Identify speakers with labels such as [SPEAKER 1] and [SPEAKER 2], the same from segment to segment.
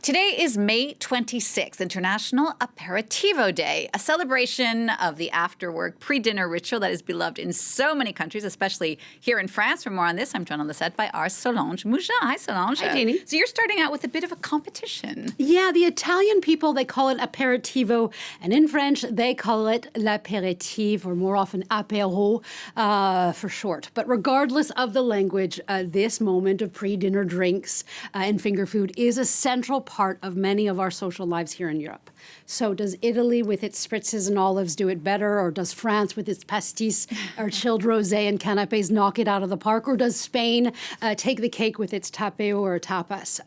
[SPEAKER 1] Today is May 26th, International Aperitivo Day, a celebration of the after-work pre-dinner ritual that is beloved in so many countries, especially here in France. For more on this, I'm joined on the set by our Solange Mougin. Hi, Solange.
[SPEAKER 2] Hi, Jeannie.
[SPEAKER 1] So you're starting out with a bit of a competition.
[SPEAKER 2] Yeah, the Italian people, they call it aperitivo, and in French, they call it l'apéritif, or more often apéro for short. But regardless of the language, this moment of pre-dinner drinks and finger food is a central part of many of our social lives here in Europe. So does Italy with its spritzes and olives do it better, or does France with its pastis or chilled rosé and canapés knock it out of the park, or does Spain take the cake with its tapeo or tapas?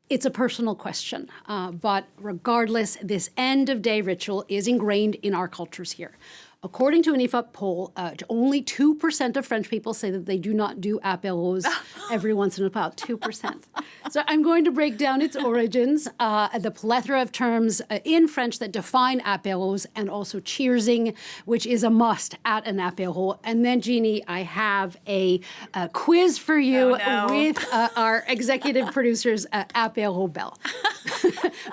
[SPEAKER 2] It's a personal question, but regardless, this end-of-day ritual is ingrained in our cultures here. According to an IFOP poll, only 2% of French people say that they do not do apéros every once in a while, 2%. So I'm going to break down its origins, the plethora of terms in French that define apéros, and also cheersing, which is a must at an apéro. And then, Jeannie, I have a quiz for you with our executive producer's apéro bell.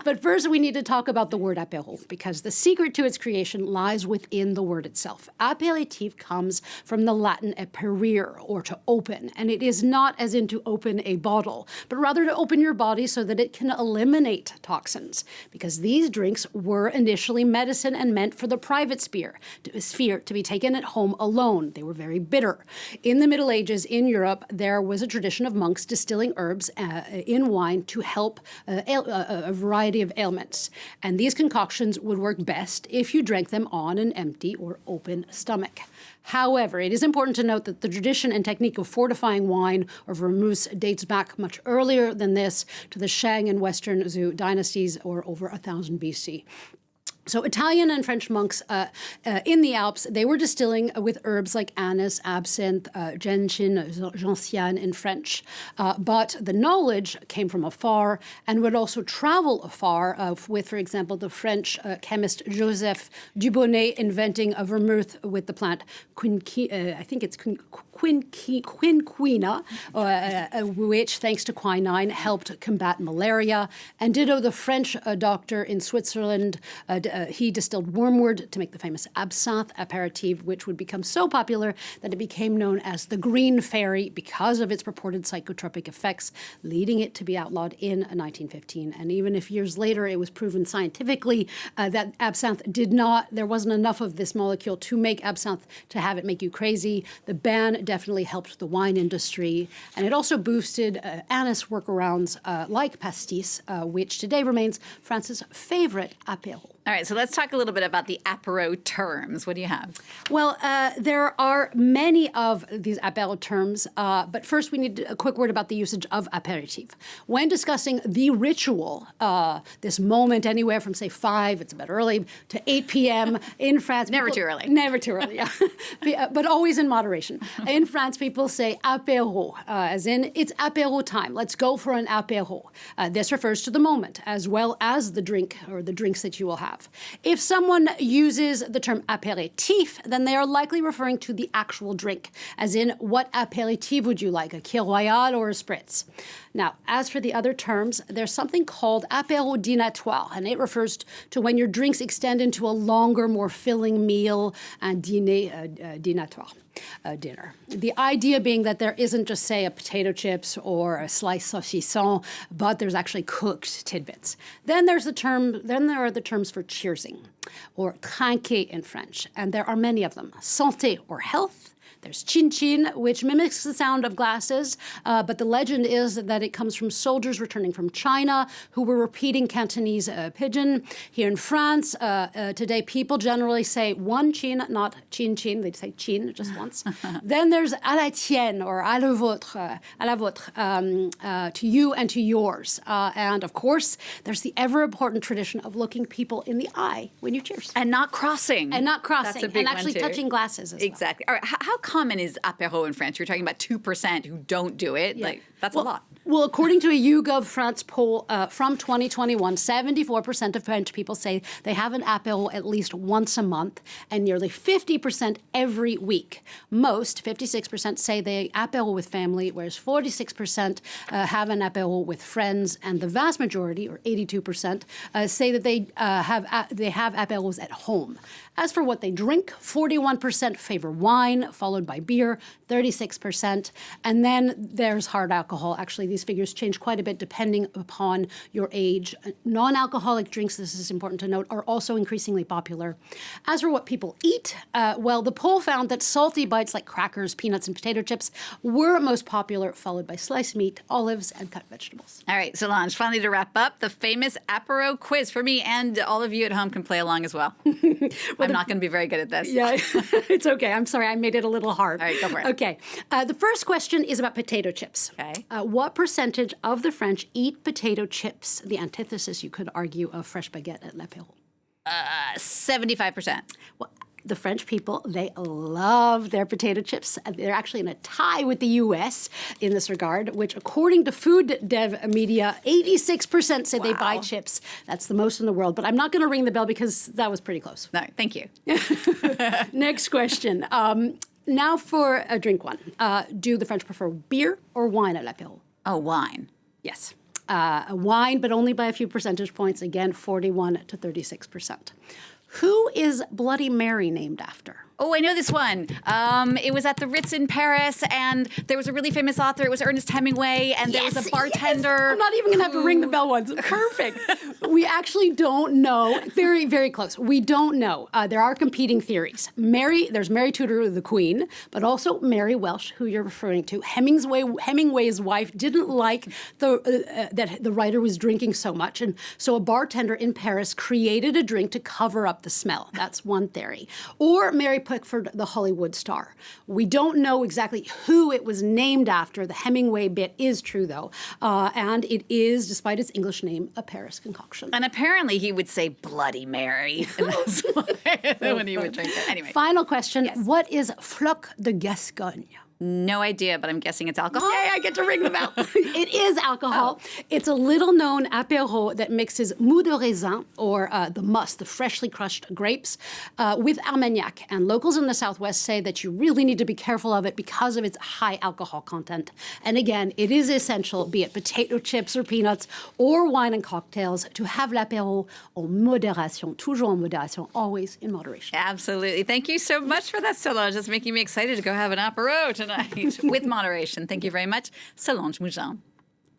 [SPEAKER 2] But first, we need to talk about the word apéro, because the secret to its creation lies within the word itself. Aperitif comes from the Latin aperire, or to open, and it is not as in to open a bottle, but rather to open your body so that it can eliminate toxins, because these drinks were initially medicine and meant for the private sphere to be taken at home alone. They were very bitter. In the Middle Ages in Europe, there was a tradition of monks distilling herbs in wine to help a variety of ailments, and these concoctions would work best if you drank them on an empty or open stomach. However, it is important to note that the tradition and technique of fortifying wine or vermouth dates back much earlier than this, to the Shang and Western Zhou dynasties, or over 1000 BC. So Italian and French monks in the Alps, they were distilling with herbs like anise, absinthe, gentian, gentiane in French. But the knowledge came from afar and would also travel afar with, for example, the French chemist Joseph Dubonnet inventing a vermouth with the plant quinquina, which, thanks to quinine, helped combat malaria. And ditto the French doctor in Switzerland, he distilled wormwood to make the famous absinthe aperitif, which would become so popular that it became known as the Green Fairy because of its purported psychotropic effects, leading it to be outlawed in 1915. And even if years later it was proven scientifically that absinthe there wasn't enough of this molecule to make absinthe to have it make you crazy, the ban definitely helped the wine industry. And it also boosted anise workarounds like pastis, which today remains France's favorite apéro.
[SPEAKER 1] All right, so let's talk a little bit about the apéro terms. What do you have?
[SPEAKER 2] Well, there are many of these apéro terms, but first we need a quick word about the usage of apéritif. When discussing the ritual, this moment anywhere from, say, 5, it's a bit early, to 8 p.m. in France.
[SPEAKER 1] Never too early.
[SPEAKER 2] Never too early, yeah. But always in moderation. In France, people say apéro, as in it's apéro time. Let's go for an apéro. This refers to the moment, as well as the drink or the drinks that you will have. If someone uses the term apéritif, then they are likely referring to the actual drink, as in, what apéritif would you like, a Kir Royal or a Spritz? Now, as for the other terms, there's something called apéro dînatoire, and it refers to when your drinks extend into a longer, more filling meal, and dînatoire. Dinner. The idea being that there isn't just, say, a potato chips or a sliced saucisson, but there's actually cooked tidbits. Then there are the terms for cheersing, or trinquer in French, and there are many of them. Santé, or health. There's chin-chin, which mimics the sound of glasses, but the legend is that it comes from soldiers returning from China who were repeating Cantonese pidgin. Here in France, today, people generally say one chin, not chin-chin. They say chin just once. Then there's à la tienne, or à la vôtre, to you and to yours. And, of course, there's the ever-important tradition of looking people in the eye when you cheers.
[SPEAKER 1] And not crossing.
[SPEAKER 2] And not crossing.
[SPEAKER 1] That's a big
[SPEAKER 2] and actually
[SPEAKER 1] one, too.
[SPEAKER 2] Touching glasses as well.
[SPEAKER 1] Exactly. All right, how How common is apéro in France? You're talking about 2% who don't do it. Like, that's a lot.
[SPEAKER 2] Well, according to a YouGov France poll from 2021, 74% of French people say they have an apéro at least once a month, and nearly 50% every week. Most, 56%, say they apéro with family, whereas 46% have an apéro with friends, and the vast majority, or 82%, say that they have apéros at home. As for what they drink, 41% favor wine, followed by beer, 36%. And then there's hard alcohol. Actually, these figures change quite a bit depending upon your age. Non-alcoholic drinks, this is important to note, are also increasingly popular. As for what people eat, well, the poll found that salty bites like crackers, peanuts, and potato chips were most popular, followed by sliced meat, olives, and cut vegetables.
[SPEAKER 1] All right, Solange, finally to wrap up, the famous apéro quiz for me, and all of you at home can play along as well. I'm not going to be very good at this.
[SPEAKER 2] Yeah, it's okay. I'm sorry. I made it a little hard.
[SPEAKER 1] All right, go for it.
[SPEAKER 2] Okay. The first question is about potato chips.
[SPEAKER 1] Okay.
[SPEAKER 2] What percentage of the French eat potato chips? The antithesis, you could argue, of fresh baguette at l'apéro.
[SPEAKER 1] 75%.
[SPEAKER 2] Well, the French people, they love their potato chips. They're actually in a tie with the U.S. in this regard, which, according to food dev media, 86% say they buy chips. That's the most in the world. But I'm not going to ring the bell because that was pretty close.
[SPEAKER 1] No, thank you.
[SPEAKER 2] Next question. Now for a drink one. Do the French prefer beer or wine at l'apéro?
[SPEAKER 1] Oh, wine.
[SPEAKER 2] Yes. Wine, but only by a few percentage points. Again, 41 to 36%. Who is Bloody Mary named after?
[SPEAKER 1] Oh, I know this one. It was at the Ritz in Paris, and there was a really famous author. It was Ernest Hemingway, and there was a bartender.
[SPEAKER 2] Yes. I'm not even going to have to ring the bell once. Perfect. We actually don't know. Very, very close. We don't know. There are competing theories. There's Mary Tudor, the Queen, but also Mary Welsh, who you're referring to. Hemingway's wife didn't like that the writer was drinking so much, and so a bartender in Paris created a drink to cover up the smell. That's one theory. Or Mary Pickford, the Hollywood star. We don't know exactly who it was named after. The Hemingway bit is true, though. And it is, despite its English name, a Paris concoction.
[SPEAKER 1] And apparently he would say Bloody Mary. And that's why when he would drink it. Anyway.
[SPEAKER 2] Final question. Yes. What is Floc de Gascogne?
[SPEAKER 1] No idea, but I'm guessing it's alcohol.
[SPEAKER 2] Yay, I get to ring the bell. It is alcohol. Oh. It's a little-known apéro that mixes mou de raisin, or the must, the freshly crushed grapes, with Armagnac. And locals in the Southwest say that you really need to be careful of it because of its high alcohol content. And again, it is essential, be it potato chips or peanuts or wine and cocktails, to have l'apéro en modération, toujours en modération, always in moderation.
[SPEAKER 1] Absolutely. Thank you so much for that, Solange. It's making me excited to go have an apéro tonight with moderation. Thank you very much, Solange Mougin.